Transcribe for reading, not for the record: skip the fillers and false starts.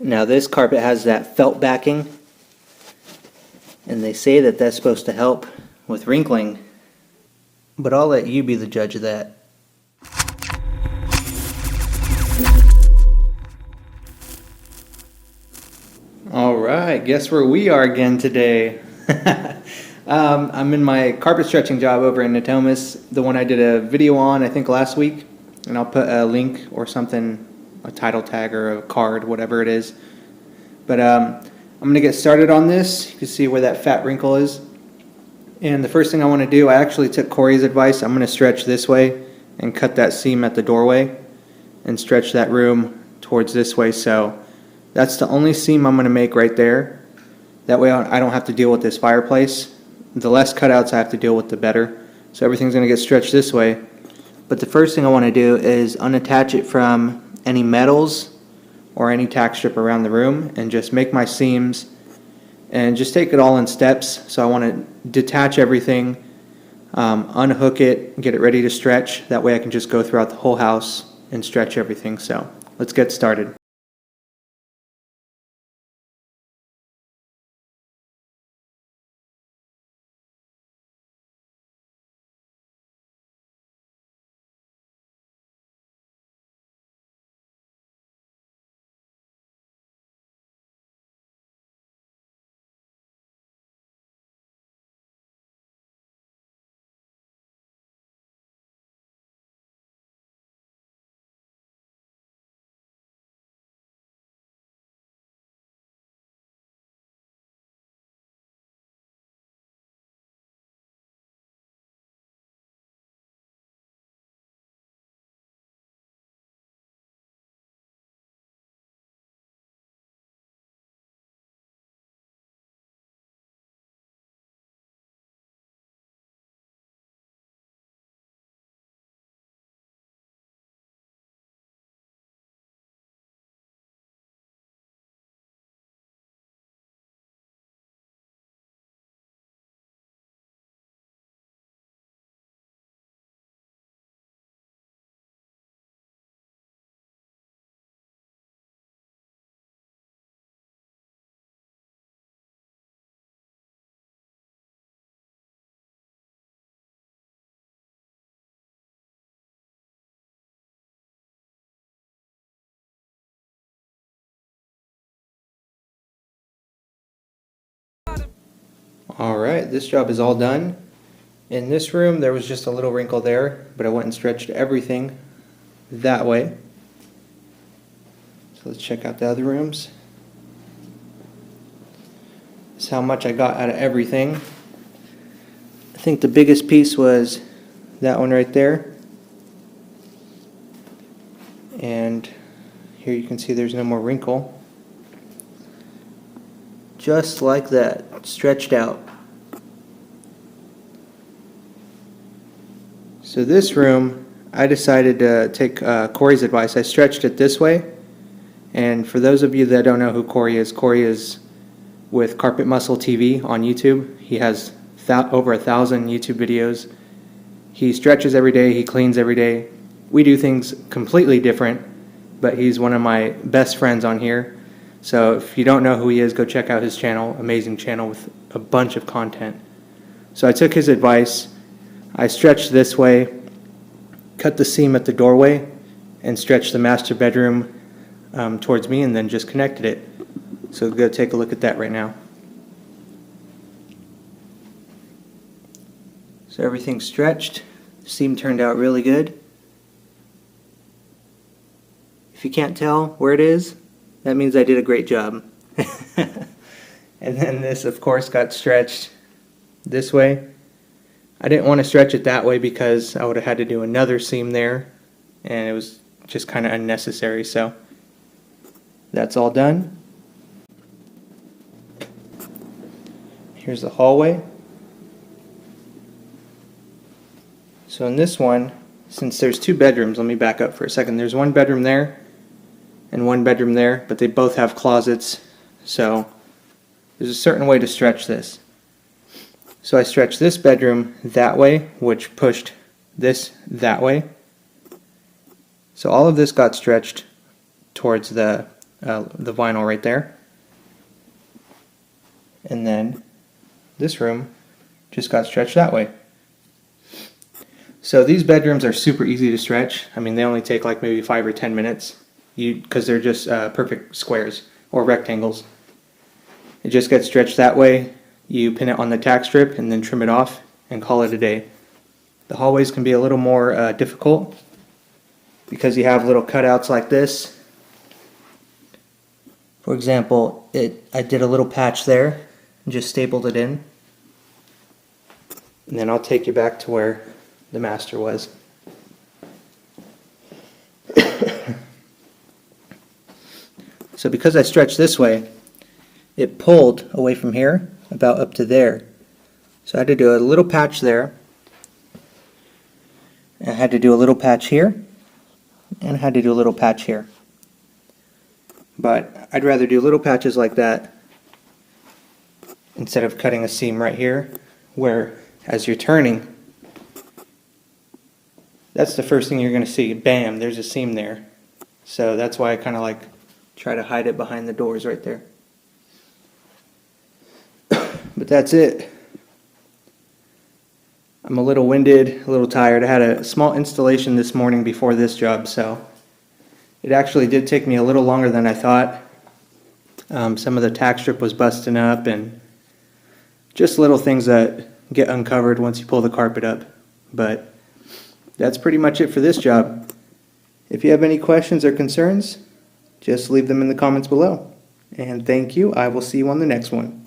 Now this carpet has that felt backing, and they say that that's supposed to help with wrinkling, but I'll let you be the judge of that. Alright, guess where we are again today. I'm in my carpet stretching job over in Natomas, the one I did a video on I think last week, and I'll put a link or something, a title tag or a card, whatever it is. But I'm going to get started on this. You can see where that fat wrinkle is. And the first thing I want to do, I actually took Corey's advice. I'm going to stretch this way and cut that seam at the doorway and stretch that room towards this way. So that's the only seam I'm going to make right there. That way I don't have to deal with this fireplace. The less cutouts I have to deal with, the better. So everything's going to get stretched this way. But the first thing I want to do is unattach it from any metals or any tack strip around the room and just make my seams and just take it all in steps. So I want to detach everything, unhook it, get it ready to stretch. That way I can just go throughout the whole house and stretch everything. So let's get started. Alright, this job is all done. In this room there was just a little wrinkle there, but I went and stretched everything that way. So let's check out the other rooms. This is how much I got out of everything. I think the biggest piece was that one right there. And here you can see there's no more wrinkle. Just like that, stretched out. So this room, I decided to take Corey's advice. I stretched it this way. And for those of you that don't know who Corey is with Carpet Muscle TV on YouTube. He has over 1,000 YouTube videos. He stretches every day, he cleans every day. We do things completely different, but he's one of my best friends on here. So if you don't know who he is, go check out his channel, amazing channel with a bunch of content. So I took his advice. I stretched this way, cut the seam at the doorway, and stretched the master bedroom towards me, and then just connected it. So go take a look at that right now. So everything's stretched. The seam turned out really good. If you can't tell where it is, that means I did a great job. And then this, of course, got stretched this way. I didn't want to stretch it that way because I would have had to do another seam there, and it was just kind of unnecessary. So that's all done. Here's the hallway. So in this one, since there's two bedrooms, let me back up for a second. There's one bedroom there and one bedroom there, but they both have closets. So there's a certain way to stretch this. So I stretched this bedroom that way, which pushed this that way. So all of this got stretched towards the the vinyl right there. And then this room just got stretched that way. So these bedrooms are super easy to stretch. I mean, they only take like maybe 5 or 10 minutes because they're just perfect squares or rectangles. It just gets stretched that way. You pin it on the tack strip and then trim it off and call it a day. The hallways can be a little more difficult because you have little cutouts like this. For example, I did a little patch there and just stapled it in. And then I'll take you back to where the master was. So because I stretched this way, it pulled away from here about up to there. So I had to do a little patch there. And I had to do a little patch here. And I had to do a little patch here. But I'd rather do little patches like that instead of cutting a seam right here, where as you're turning, that's the first thing you're going to see. Bam, there's a seam there. So that's why I kind of like try to hide it behind the doors right there. But that's it. I'm a little winded, a little tired. I had a small installation this morning before this job, so it actually did take me a little longer than I thought. Some of the tack strip was busting up and just little things that get uncovered once you pull the carpet up. But that's pretty much it for this job. If you have any questions or concerns, just leave them in the comments below. And thank you. I will see you on the next one.